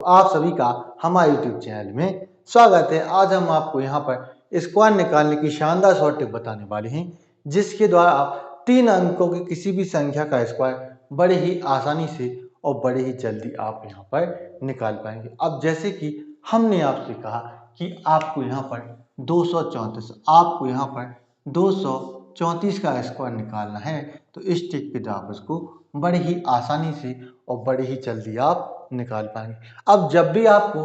आप सभी का हमारे YouTube चैनल में स्वागत है। आज हम आपको यहाँ पर स्क्वायर निकालने की शानदार शॉर्ट टिप बताने वाले हैं, जिसके द्वारा आप 3 अंकों की किसी भी संख्या का स्क्वायर बड़े ही आसानी से और बड़े ही जल्दी आप यहाँ पर निकाल पाएंगे। अब जैसे कि हमने आपसे कहा कि आपको यहाँ पर 234 आपको यहाँ पर 234 का स्क्वायर निकालना है, तो इस टिप के द्वारा आप उसको बड़े ही आसानी से और बड़े ही जल्दी आप निकाल पाएंगे। अब जब भी आपको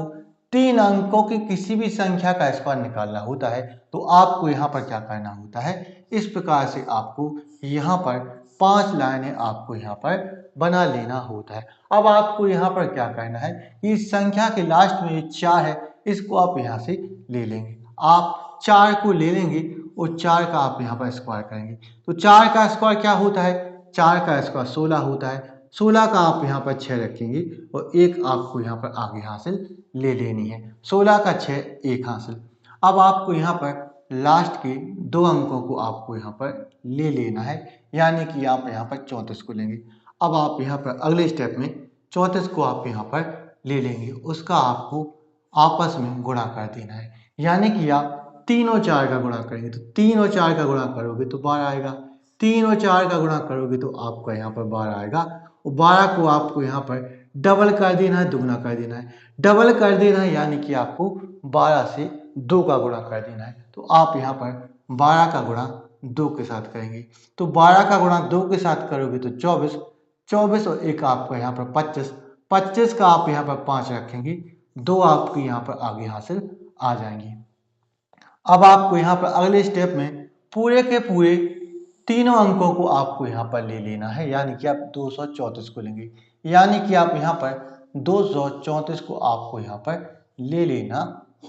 3 अंकों की किसी भी संख्या का स्क्वायर निकालना होता है, तो आपको यहाँ पर क्या करना होता है, इस प्रकार से आपको यहाँ पर 5 लाइनें आपको यहाँ पर बना लेना होता है। अब आपको यहाँ पर क्या करना है कि इस संख्या के लास्ट में ये 4 है, इसको आप यहाँ से ले लेंगे। आप 4 को ले लेंगे और 4 का आप यहाँ पर स्क्वायर करेंगे, तो 4 का स्क्वायर क्या होता है, 4 का स्क्वायर 16 होता है। 16 का आप यहाँ पर 6 रखेंगे और एक आपको यहाँ पर आगे हासिल ले लेनी है। 16 का 6 एक हासिल। अब आपको यहाँ पर लास्ट के 2 अंकों को आपको यहाँ पर ले लेना है, यानी कि आप यहाँ पर 34 को लेंगे। अब आप यहाँ पर अगले स्टेप में 34 को आप यहाँ पर ले लेंगे, उसका आपको आपस में गुणा कर देना है, यानी कि आप 3 और 4 का गुणा करेंगे, तो 3 और 4 का गुणा करोगे तो 12 आएगा। 3 और 4 का गुणा करोगे तो आपका यहाँ पर 12 आएगा, और 12 को आपको यहाँ पर डबल कर देना है, दुगना कर देना है। डबल कर देना है यानी कि आपको 12 से 2 का गुणा कर देना है, तो आप यहाँ पर 12 का गुणा 2 के साथ करेंगे, तो 12 का गुणा 2 के साथ करोगे तो 24, 24 और एक आपका यहाँ पर 25, 25 का आप यहाँ पर 5 रखेंगे, 2 आपके यहाँ पर आगे हासिल आ जाएंगे। अब आपको यहाँ पर अगले स्टेप में पूरे के पूरे तीनों अंकों को आपको यहाँ पर ले लेना है, यानी कि आप 234 को लेंगे, यानी कि आप यहाँ पर 234 को आपको यहाँ पर ले लेना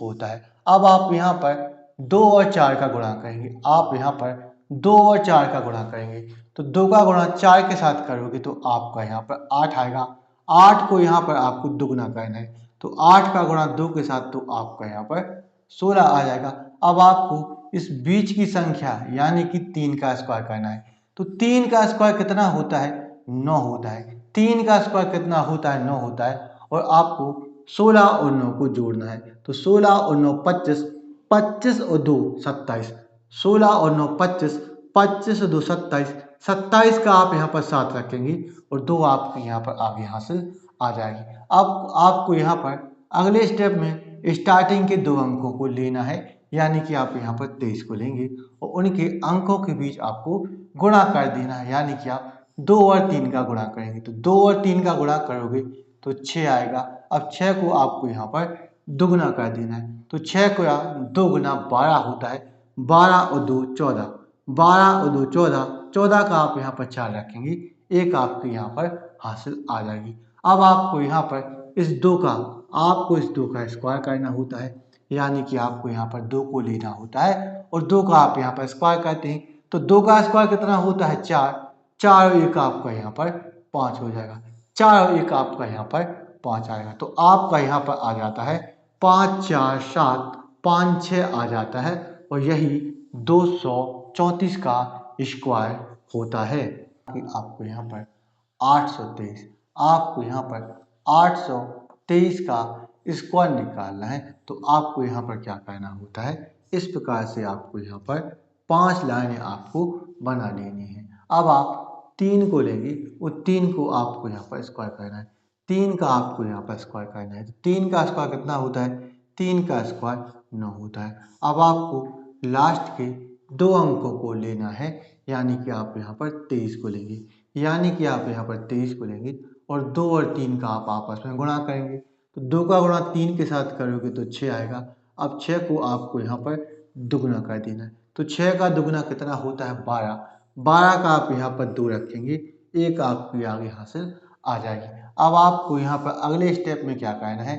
होता है। अब आप यहाँ पर 2 और 4 का गुणा करेंगे, आप यहाँ पर 2 और 4 का गुणा करेंगे, तो 2 का गुणा 4 के साथ करोगे तो आपका यहाँ पर 8 आएगा। 8 को यहाँ पर आपको दुगना करना है, तो 8 का गुणा 2 के साथ तो आपका यहाँ पर 16 आ जाएगा। अब आपको इस बीच की संख्या यानी कि 3 का स्क्वायर करना है, तो 3 का स्क्वायर कितना होता है, 9 होता है। 3 का स्क्वायर कितना होता है, 9 होता है, और आपको 16 और 9 को जोड़ना है, तो 16 और 9 25, 25 और 2 27, 16 और 9 25, 25 और 2 27, 27 का आप यहाँ पर 7 रखेंगे और 2 आपके यहाँ पर आगे हासिल आ जाएगी। अब आपको यहाँ पर अगले स्टेप में स्टार्टिंग के 2 अंकों को लेना है, यानी कि आप यहाँ पर 23 को लेंगे और उनके अंकों के बीच आपको गुणा कर देना है, यानी कि आप 2 और 3 का गुणा करेंगे, तो 2 और 3 का गुणा करोगे तो 6 आएगा। अब 6 को आपको यहाँ पर दुगना कर देना है, तो 6 को 2 गुना 12 होता है, 12 और 2 14, 12 और 2 14, 14 का आप यहाँ पर 4 रखेंगे, एक आपके यहाँ पर हासिल आ जाएगी। अब आपको यहाँ पर इस 2 का स्क्वायर करना होता है, यानी कि आपको यहाँ पर 2 को लेना होता है और 2 का आप यहाँ पर स्क्वायर करते हैं, तो 2 का स्क्वायर कितना होता है, 4, 4 और 1 आपका यहाँ पर 5 हो जाएगा, 4 और 1 आपका यहाँ पर 5 आएगा, तो आपका यहाँ पर आ जाता है 5 4 7, 5 6 आ जाता है, और यही 234 का स्क्वायर होता है। आपको यहाँ पर 823, आपको यहाँ पर 823 का स्क्वायर निकालना है, तो आपको यहाँ पर क्या करना होता है, इस प्रकार से आपको यहाँ पर 5 लाइनें आपको बना लेनी है। अब आप 3 को लेंगे और 3 को आपको यहाँ पर स्क्वायर करना है, 3 का आपको यहाँ पर स्क्वायर करना है, तो 3 का स्क्वायर कितना होता है, 3 का स्क्वायर 9 होता है। अब आपको लास्ट के 2 अंकों को लेना है, यानी कि आप यहाँ पर 23 को लेंगे, यानी कि आप यहाँ पर 23 को लेंगे और 2 और 3 का आप आपस में गुणा करेंगे, तो 2 का गुणा 3 के साथ करोगे तो 6 आएगा। अब 6 को आपको यहाँ पर दुगना कर देना है, तो 6 का दुगना कितना होता है, 12, 12 का आप यहाँ पर 2 रखेंगे, एक आपके आगे हासिल आ जाएगी। अब आपको यहाँ पर अगले स्टेप में क्या करना है,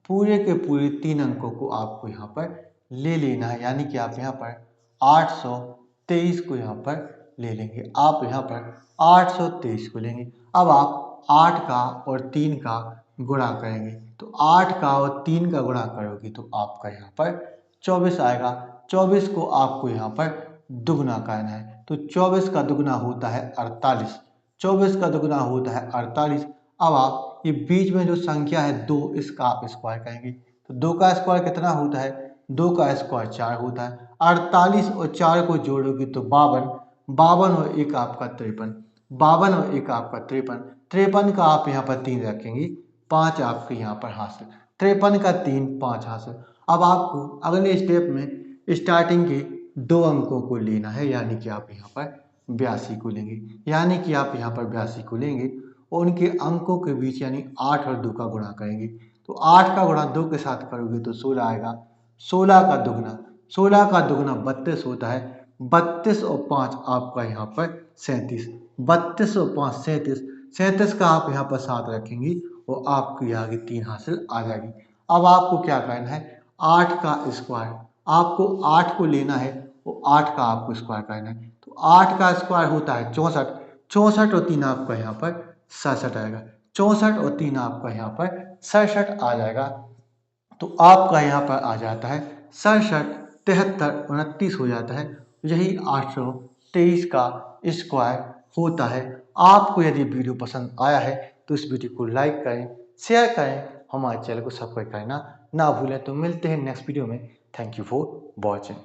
पूरे के पूरे 3 अंकों को आपको यहाँ पर ले लेना है, यानी कि आप यहाँ पर 823 को यहाँ पर ले लेंगे, आप यहाँ पर 823 को लेंगे। अब आप 8 का और 3 का गुणा करेंगे, तो 8 का और 3 का गुणा करोगे तो आपका यहाँ पर 24 आएगा। 24 को आपको यहाँ पर दुगना करना है, तो 24 का दुगना होता है 48, 24 का दुगना होता है 48। अब आप ये बीच में जो संख्या है 2, इसका आप स्क्वायर करेंगे। तो 2 का स्क्वायर कितना होता है? 2 का स्क्वायर 4 होता है। 48 और 4 को जोड़ोगे तो 52, 52 और 1 आपका 53, 52 और 1 आपका 53, 53 का आप यहाँ पर 3 रखेंगे, 5 आपके यहाँ पर हासिल। 53 का 3, 5 हासिल। अब आपको अगले स्टेप में स्टार्टिंग के 2 अंकों को लेना है, यानी कि आप यहाँ पर 82 को लेंगे, यानी कि आप यहाँ पर 82 को लेंगे और उनके अंकों के बीच यानी 8 और 2 का गुणा करेंगे। तो 8 का गुणा 2 के साथ करोगे तो 16 आएगा। 16 का दुगना, 16 का दुगना 32 होता है। 32 और 5 आपका यहाँ पर 37, 32 और 5 37, 37 का आप यहाँ पर 7 रखेंगे और आपको यहाँ की 3 हासिल आ जाएगी। अब आपको क्या करना है? 8 का स्क्वायर, आपको 8 को लेना है और 8 का आपको स्क्वायर करना है। तो 8 का स्क्वायर होता है 64, 64 और 3 आपका यहाँ पर 67 आएगा। 64 और 3 आपका यहाँ पर 67 आ जाएगा। तो आपका यहाँ पर आ जाता है 67, 73, 29 हो जाता है। यही 823 का स्क्वायर होता है। आपको यदि वीडियो पसंद आया है तो इस वीडियो को लाइक करें, शेयर करें, हमारे चैनल को सब्सक्राइब करना ना भूलें। तो मिलते हैं नेक्स्ट वीडियो में। Thank you for watching.